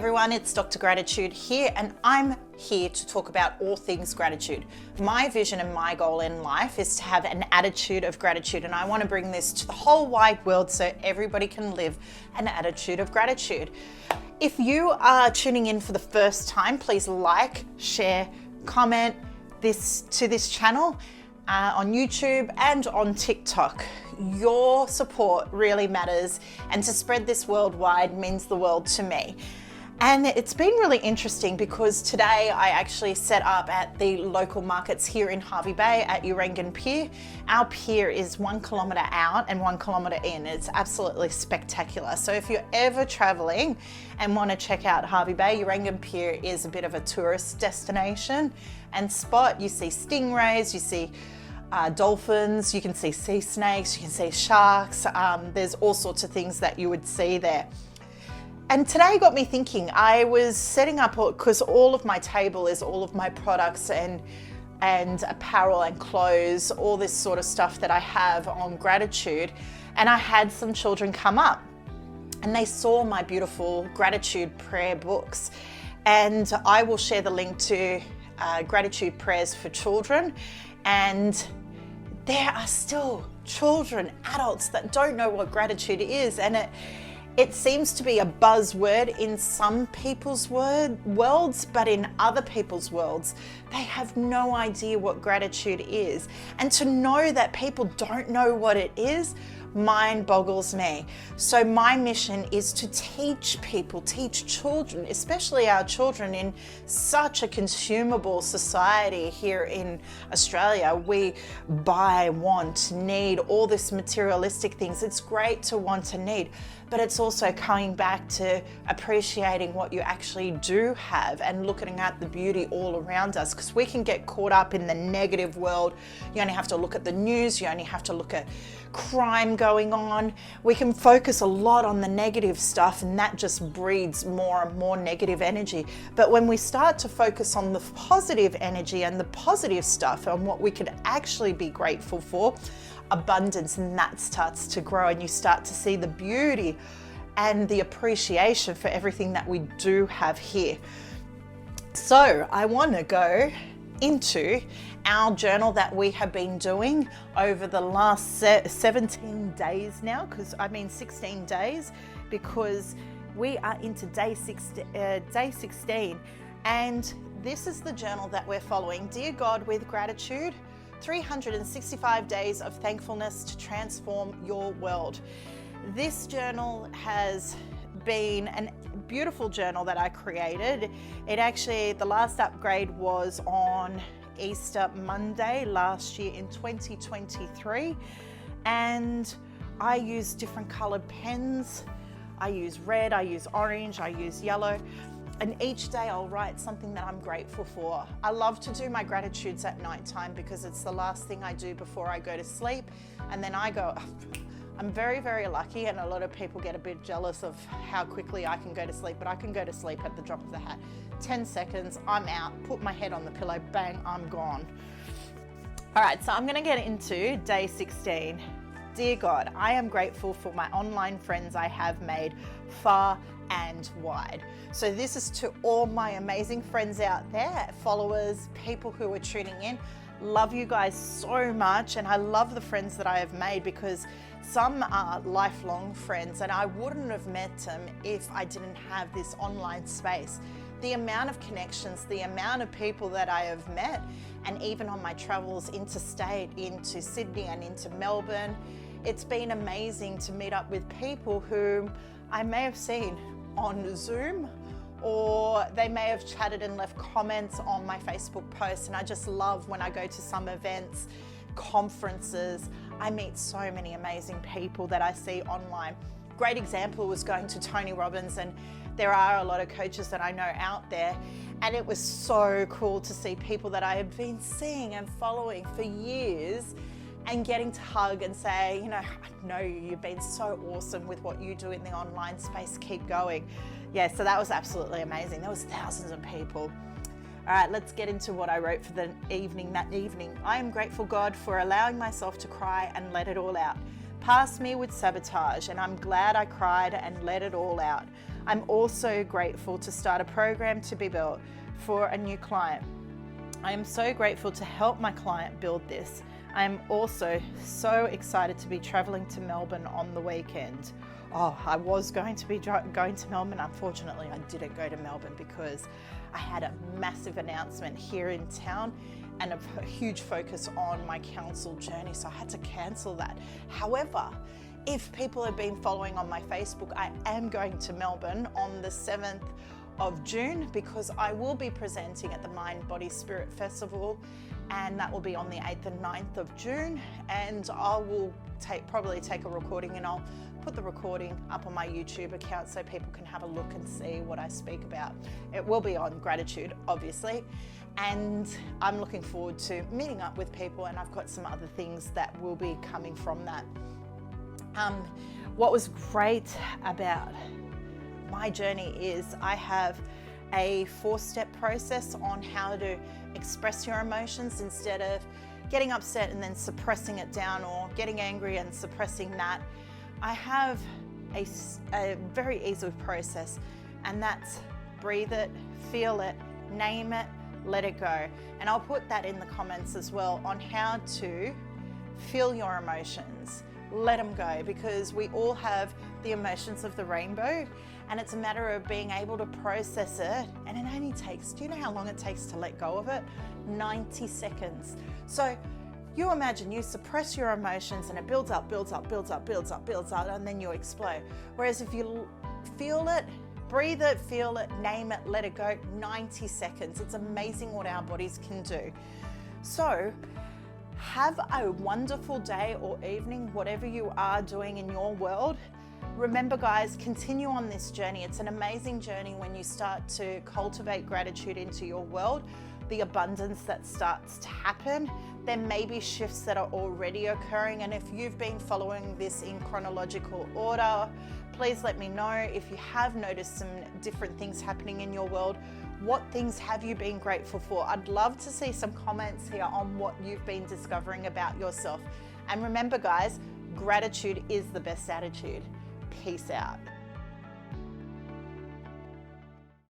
everyone, it's Dr. Gratitude here, and I'm here to talk about all things gratitude. My vision and my goal in life is to have an attitude of gratitude, and I want to bring this to the whole wide world so everybody can live an attitude of gratitude. If you are tuning in for the first time, please like, share, comment to this channel on YouTube and on TikTok. Your support really matters, and to spread this worldwide means the world to me. And it's been really interesting because today I actually set up at the local markets here in Hervey Bay at 𝐵𝐸𝐴𝐿 Pier. Our pier is 1 kilometre out and 1 kilometre in. It's absolutely spectacular. So if you're ever traveling and want to check out Hervey Bay, 𝐵𝐸𝐴𝐿 Pier is a bit of a tourist destination and spot. You see stingrays, you see dolphins, you can see sea snakes, you can see sharks. There's all sorts of things that you would see there. And today got me thinking. I was setting up, because all of my table is all of my products and apparel and clothes, all this sort of stuff that I have on gratitude. And I had some children come up and they saw my beautiful gratitude prayer books. And I will share the link to gratitude prayers for children. And there are still children, adults that don't know what gratitude is. And it seems to be a buzzword in some people's worlds, but in other people's worlds, they have no idea what gratitude is. And to know that people don't know what it is, mind boggles me. So my mission is to teach people, teach children, especially our children in such a consumable society here in Australia. We buy, want, need, all this materialistic things. It's great to want and need, but it's also coming back to appreciating what you actually do have and looking at the beauty all around us, because we can get caught up in the negative world. You only have to look at the news, you only have to look at crime going on. We can focus a lot on the negative stuff, and that just breeds more and more negative energy. But when we start to focus on the positive energy and the positive stuff and what we could actually be grateful for, abundance, and that starts to grow, and you start to see the beauty and the appreciation for everything that we do have here. So I want to go into our journal that we have been doing over the last 17 days now, 16 days, because we are into day 16, and this is the journal that we're following. Dear God, with gratitude, 365 days of thankfulness to transform your world. This journal has been a beautiful journal that I created. It actually, the last upgrade was on Easter Monday last year in 2023, and I use different colored pens. I use red, I use orange, I use yellow. And each day I'll write something that I'm grateful for. I love to do my gratitudes at nighttime because it's the last thing I do before I go to sleep. And then I'm very, very lucky, and a lot of people get a bit jealous of how quickly I can go to sleep, but I can go to sleep at the drop of the hat. 10 seconds, I'm out, put my head on the pillow, bang, I'm gone. All right, so I'm gonna get into day 16. Dear God, I am grateful for my online friends I have made far and wide. So this is to all my amazing friends out there, followers, people who are tuning in. Love you guys so much, and I love the friends that I have made, because some are lifelong friends and I wouldn't have met them if I didn't have this online space. The amount of connections, the amount of people that I have met, and even on my travels interstate into Sydney and into Melbourne, it's been amazing to meet up with people whom I may have seen on Zoom, or they may have chatted and left comments on my Facebook posts. And I just love when I go to some events, conferences, I meet so many amazing people that I see online. Great example was going to Tony Robbins, and there are a lot of coaches that I know out there, and it was so cool to see people that I have been seeing and following for years and getting to hug and say, you know, I know you've been so awesome with what you do in the online space, keep going. Yeah, so that was absolutely amazing. There was thousands of people. All right, let's get into what I wrote for the evening that evening. I am grateful, God, for allowing myself to cry and let it all out. passed me with sabotage, and I'm glad I cried and let it all out. I'm also grateful to start a program to be built for a new client. I am so grateful to help my client build this. I am also so excited to be traveling to Melbourne on the weekend. Oh, I was going to be going to Melbourne. Unfortunately, I didn't go to Melbourne because I had a massive announcement here in town and a huge focus on my council journey, so I had to cancel that. However, if people have been following on my Facebook, I am going to Melbourne on the 7th of June because I will be presenting at the Mind, Body, Spirit Festival, and that will be on the 8th and 9th of June, and I will probably take a recording, and I'll put the recording up on my YouTube account so people can have a look and see what I speak about. It will be on gratitude, obviously, and I'm looking forward to meeting up with people, and I've got some other things that will be coming from that. What was great about my journey is I have a 4-step process on how to express your emotions instead of getting upset and then suppressing it down, or getting angry and suppressing that. I have a very easy process, and that's breathe it, feel it, name it, let it go. And I'll put that in the comments as well on how to feel your emotions. Let them go, because we all have the emotions of the rainbow, and it's a matter of being able to process it. And it only takes, do you know how long it takes to let go of it? 90 seconds. So you imagine you suppress your emotions and it builds up, builds up, builds up, builds up, builds up, and then you explode. Whereas if you feel it, breathe it, feel it, name it, let it go, 90 seconds. It's amazing what our bodies can do. So have a wonderful day or evening, whatever you are doing in your world. Remember, guys, continue on this journey. It's an amazing journey when you start to cultivate gratitude into your world, the abundance that starts to happen. There may be shifts that are already occurring, and if you've been following this in chronological order, please let me know if you have noticed some different things happening in your world. What things have you been grateful for? I'd love to see some comments here on what you've been discovering about yourself. And remember, guys, gratitude is the best attitude. Peace out.